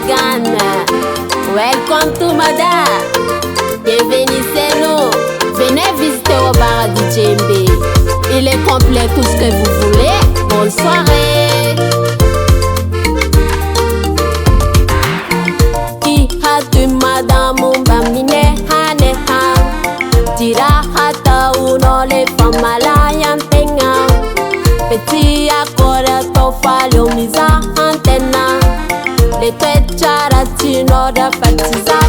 Morgan. Welcome to Mada. Bienvenue chez nous. Venez visiter au bar du Djembe. Il est complet tout ce que vous voulez. Bonne soirée. Ki hatu madamu bamine hane ha. Tira hata unole famala yampenga. Petit akora tofa lomiza antena. Le te charatino da fatiza.